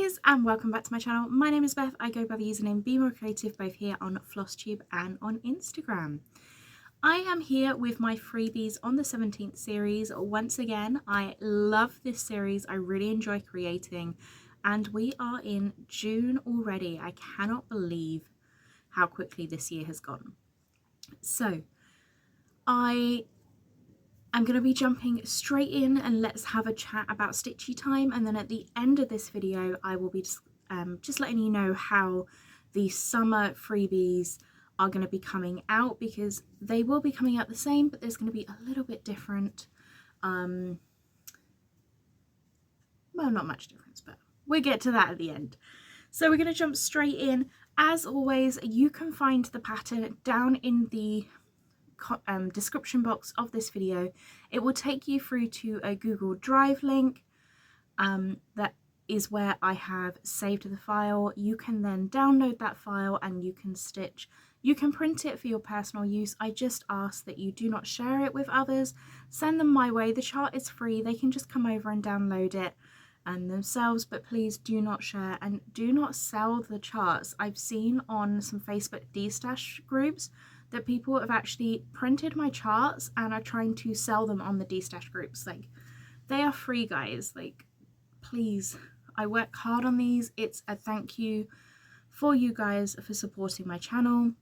guys, and welcome back to my channel. My name is Beth. I go by the username Be More Creative both here on FlossTube and on Instagram. I am here with my freebies on the 17th series. Once again, I love this series. I really enjoy creating, and we are in June already. I cannot believe how quickly this year has gone. So I'm going to be jumping straight in and let's have a chat about Stitchy Time, and then at the end of this video I will be just letting you know how the summer freebies are going to be coming out, because they will be coming out the same, but there's going to be a little bit different. Well, not much difference, but we'll get to that at the end. So we're going to jump straight in. As always, you can find the pattern down in the description box of this video. It will take you through to a Google Drive link that is where I have saved the file. You can then download that file and you can stitch. You can print it for your personal use. I just ask that you do not share it with others. Send them my way. The chart is free. They can just come over and download it and themselves, but please do not share and do not sell the charts. I've seen on some Facebook D-stash groups that people have actually printed my charts and are trying to sell them on the D-stash groups. Like, they are free, guys. Like, please, I work hard on these. It's a thank you for you guys for supporting my channel,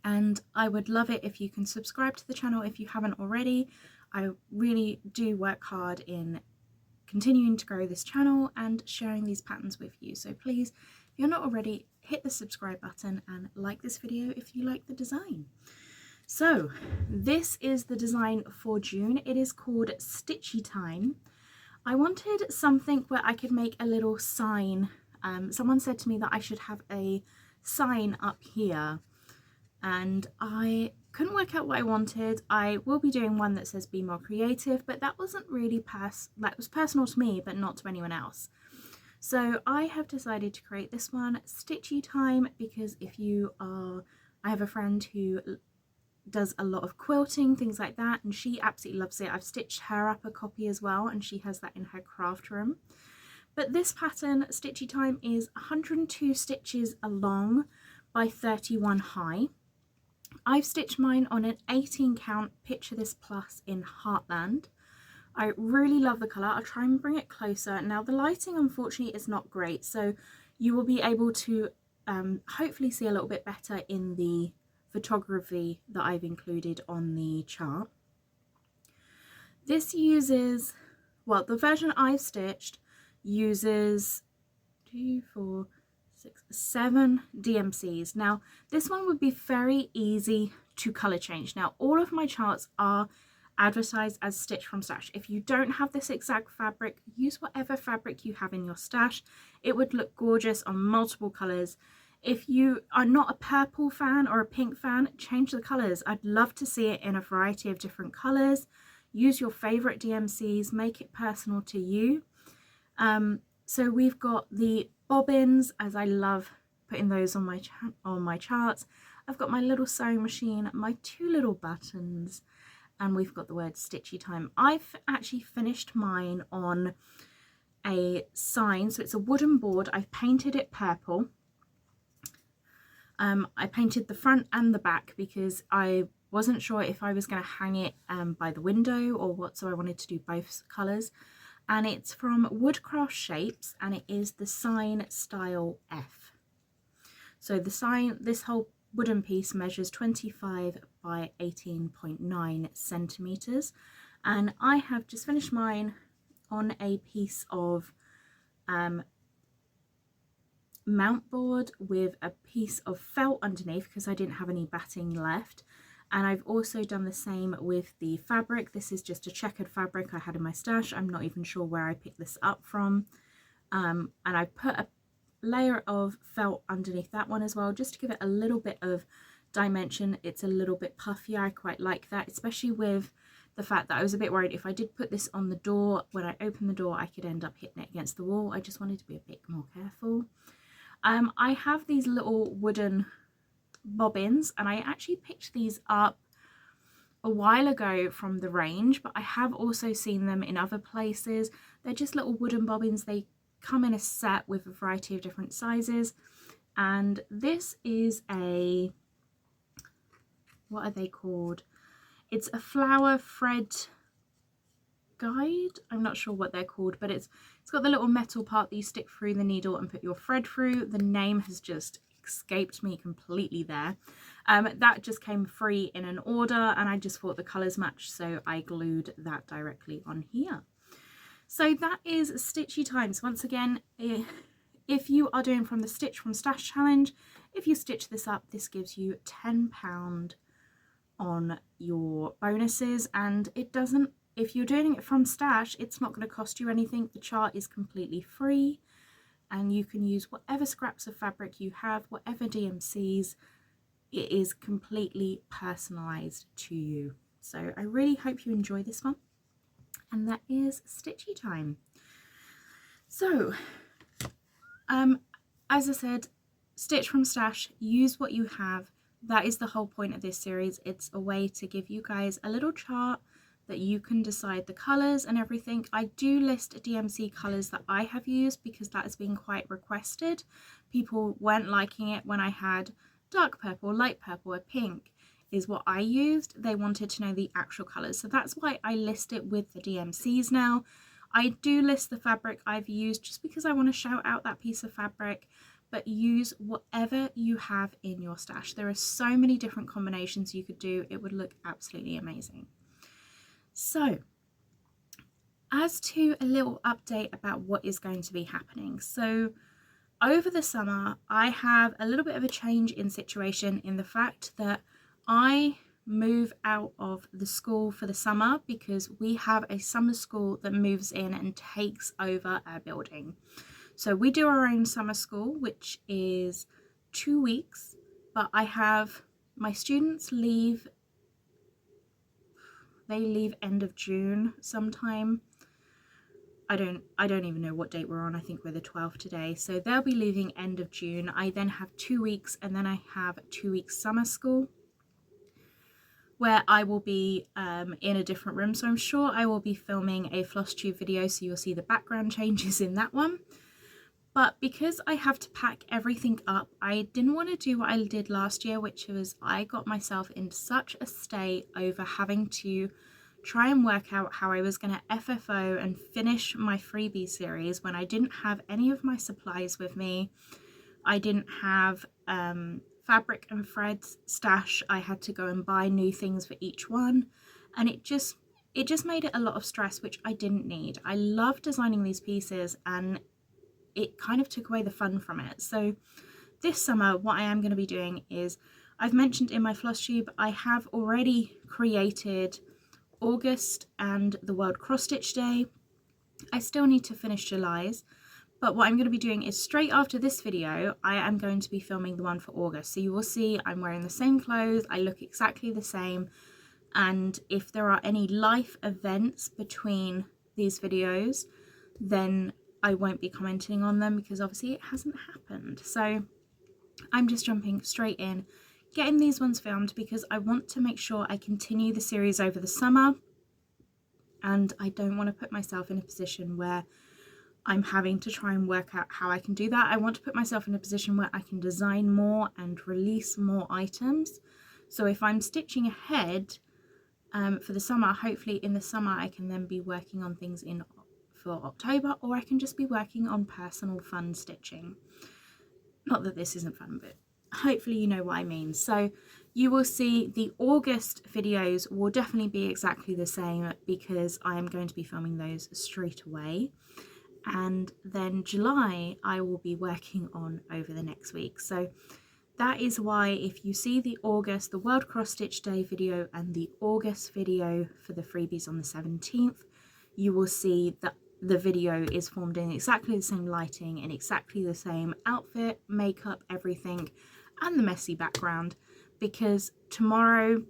and I would love it if you can subscribe to the channel if you haven't already. I really do work hard in continuing to grow this channel and sharing these patterns with you. So please, if you're not already, hit the subscribe button and like this video if you like the design. So this is the design for June. It is called Stitchy Time. I wanted something where I could make a little sign. Someone said to me that I should have a sign up here, and I couldn't work out what I wanted. I will be doing one that says Be More Creative, but that wasn't really that was personal to me but not to anyone else. So I have decided to create this one, Stitchy Time, because I have a friend who does a lot of quilting, things like that, and she absolutely loves it. I've stitched her up a copy as well, and she has that in her craft room. But this pattern, Stitchy Time, is 102 stitches long by 31 high. I've stitched mine on an 18 count Picture This Plus in Heartland. I really love the colour. I'll try and bring it closer. Now the lighting unfortunately is not great, so you will be able to hopefully see a little bit better in the photography that I've included on the chart. This uses, well, the version I've stitched uses 2, 4, 6, 7 DMCs. Now this one would be very easy to colour change. Now all of my charts are advertised as stitch from stash. If you don't have this exact fabric, use whatever fabric you have in your stash. It would look gorgeous on multiple colours. If you are not a purple fan or a pink fan, change the colours. I'd love to see it in a variety of different colours. Use your favourite DMCs, make it personal to you. So we've got the bobbins, as I love putting those on my charts. I've got my little sewing machine, my 2 little buttons, and we've got the word Stitchy Time. I've actually finished mine on a sign, so it's a wooden board. I've painted it purple. I painted the front and the back because I wasn't sure if I was going to hang it by the window or what, so I wanted to do both colours. And it's from Woodcraft Shapes, and it is the sign style F. So the sign, this whole wooden piece measures 25 by 18.9 centimeters, and I have just finished mine on a piece of mount board with a piece of felt underneath because I didn't have any batting left. And I've also done the same with the fabric. This is just a checkered fabric I had in my stash. I'm not even sure where I picked this up from. And I put a layer of felt underneath that one as well, just to give it a little bit of dimension. It's a little bit puffy. I quite like that, especially with the fact that I was a bit worried if I did put this on the door, when I open the door, I could end up hitting it against the wall. I just wanted to be a bit more careful. I have these little wooden bobbins, and I actually picked these up a while ago from the range, but I have also seen them in other places. They're just little wooden bobbins. They come in a set with a variety of different sizes, and this is a, what are they called? It's a flower thread guide. I'm not sure what they're called, but it's got the little metal part that you stick through the needle and put your thread through. The name has just escaped me completely there. That just came free in an order, and I just thought the colors matched, so I glued that directly on here. So that is Stitchy Time. So once again, if you are doing from the Stitch from Stash challenge, if you stitch this up, this gives you £10 on your bonuses, and it doesn't, if you're doing it from Stash, it's not going to cost you anything. The chart is completely free, and you can use whatever scraps of fabric you have, whatever DMCs. It is completely personalized to you. So I really hope you enjoy this one, and that is Stitchy Time. So as I said, stitch from Stash, use what you have. That is the whole point of this series. It's a way to give you guys a little chart that you can decide the colours and everything. I do list DMC colours that I have used because that has been quite requested. People weren't liking it when I had dark purple, light purple, or pink is what I used. They wanted to know the actual colours. So that's why I list it with the DMCs now. I do list the fabric I've used just because I want to shout out that piece of fabric, but use whatever you have in your stash. There are so many different combinations you could do. It would look absolutely amazing. So, as to a little update about what is going to be happening. So, over the summer, I have a little bit of a change in situation in the fact that I move out of the school for the summer because we have a summer school that moves in and takes over our building. So we do our own summer school, which is 2 weeks, but I have my students leave, they leave end of June sometime. I don't even know what date we're on. I think we're the 12th today. So they'll be leaving end of June. I then have 2 weeks, and then I have 2 weeks summer school where I will be in a different room. So I'm sure I will be filming a floss tube video, so you'll see the background changes in that one. But because I have to pack everything up, I didn't want to do what I did last year, which was I got myself into such a state over having to try and work out how I was going to FFO and finish my freebie series when I didn't have any of my supplies with me. I didn't have fabric and threads stash. I had to go and buy new things for each one, and it just made it a lot of stress, which I didn't need. I love designing these pieces, and it kind of took away the fun from it. So this summer, what I am going to be doing is, I've mentioned in my floss tube, I have already created August and the World Cross Stitch Day. I still need to finish July's, but what I'm going to be doing is straight after this video, I am going to be filming the one for August. So you will see I'm wearing the same clothes, I look exactly the same, and if there are any life events between these videos, then I won't be commenting on them because obviously it hasn't happened. So I'm just jumping straight in, getting these ones filmed because I want to make sure I continue the series over the summer, and I don't want to put myself in a position where I'm having to try and work out how I can do that. I want to put myself in a position where I can design more and release more items. So if I'm stitching ahead for the summer, hopefully in the summer I can then be working on things for October, or I can just be working on personal fun stitching. Not that this isn't fun, but hopefully you know what I mean. So you will see the August videos will definitely be exactly the same because I am going to be filming those straight away. And then July I will be working on over the next week. So that is why if you see the August, the World Cross Stitch Day video and the August video for the freebies on the 17th, you will see that the video is formed in exactly the same lighting, in exactly the same outfit, makeup, everything, and the messy background, because tomorrow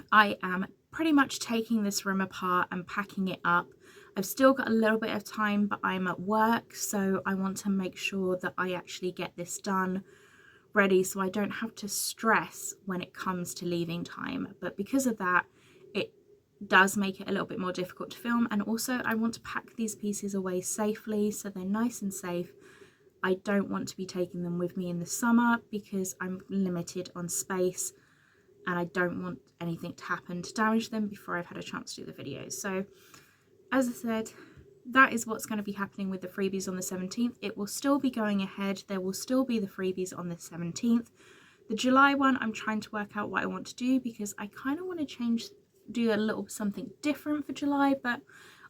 I am pretty much taking this room apart and packing it up. I've still got a little bit of time, but I'm at work, so I want to make sure that I actually get this done, ready, so I don't have to stress when it comes to leaving time. But because of that, does make it a little bit more difficult to film. And also I want to pack these pieces away safely so they're nice and safe. I don't want to be taking them with me in the summer because I'm limited on space and I don't want anything to happen to damage them before I've had a chance to do the videos. So as I said, that is what's going to be happening with the freebies on the 17th. It will still be going ahead. There will still be the freebies on the 17th. The July one, I'm trying to work out what I want to do because I kind of want to do a little something different for July, but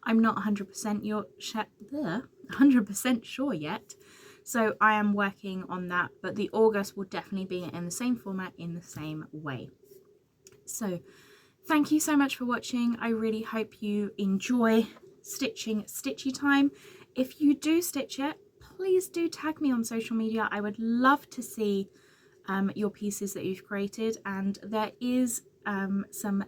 I'm not 100% sure yet. So I am working on that, but the August will definitely be in the same format, in the same way. So thank you so much for watching. I really hope you enjoy stitching Stitchy Time. If you do stitch it, please do tag me on social media. I would love to see your pieces that you've created, and there is some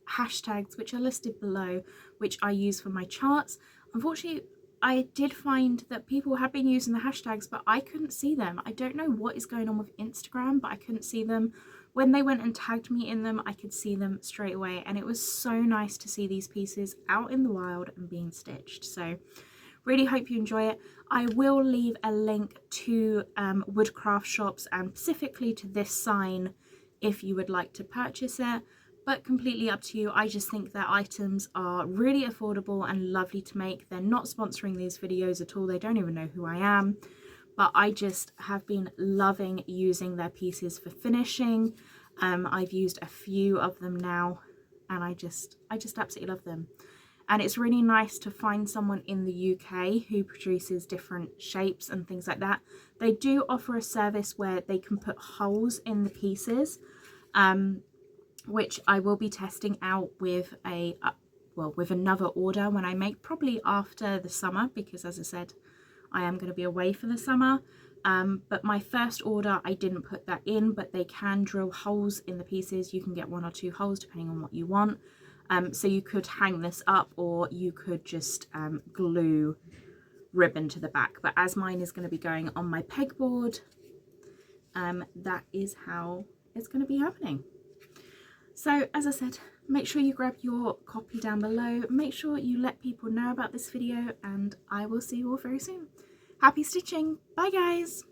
hashtags which are listed below which I use for my charts. Unfortunately, I did find that people have been using the hashtags, but I couldn't see them. I don't know what is going on with Instagram, but I couldn't see them. When they went and tagged me in them, I could see them straight away, and it was so nice to see these pieces out in the wild and being stitched. So really hope you enjoy it. I will leave a link to woodcraft shops and specifically to this sign if you would like to purchase it, but completely up to you. I just think their items are really affordable and lovely to make. They're not sponsoring these videos at all. They don't even know who I am, but I just have been loving using their pieces for finishing. I've used a few of them now and I just absolutely love them. And it's really nice to find someone in the UK who produces different shapes and things like that. They do offer a service where they can put holes in the pieces, which I will be testing out with with another order when I make, probably after the summer, because as I said, I am going to be away for the summer. But my first order, I didn't put that in, but they can drill holes in the pieces. You can get 1 or 2 holes depending on what you want. So you could hang this up, or you could just glue ribbon to the back. But as mine is going to be going on my pegboard, that is how it's going to be happening. So as I said, make sure you grab your copy down below. Make sure you let people know about this video, and I will see you all very soon. Happy stitching. Bye guys.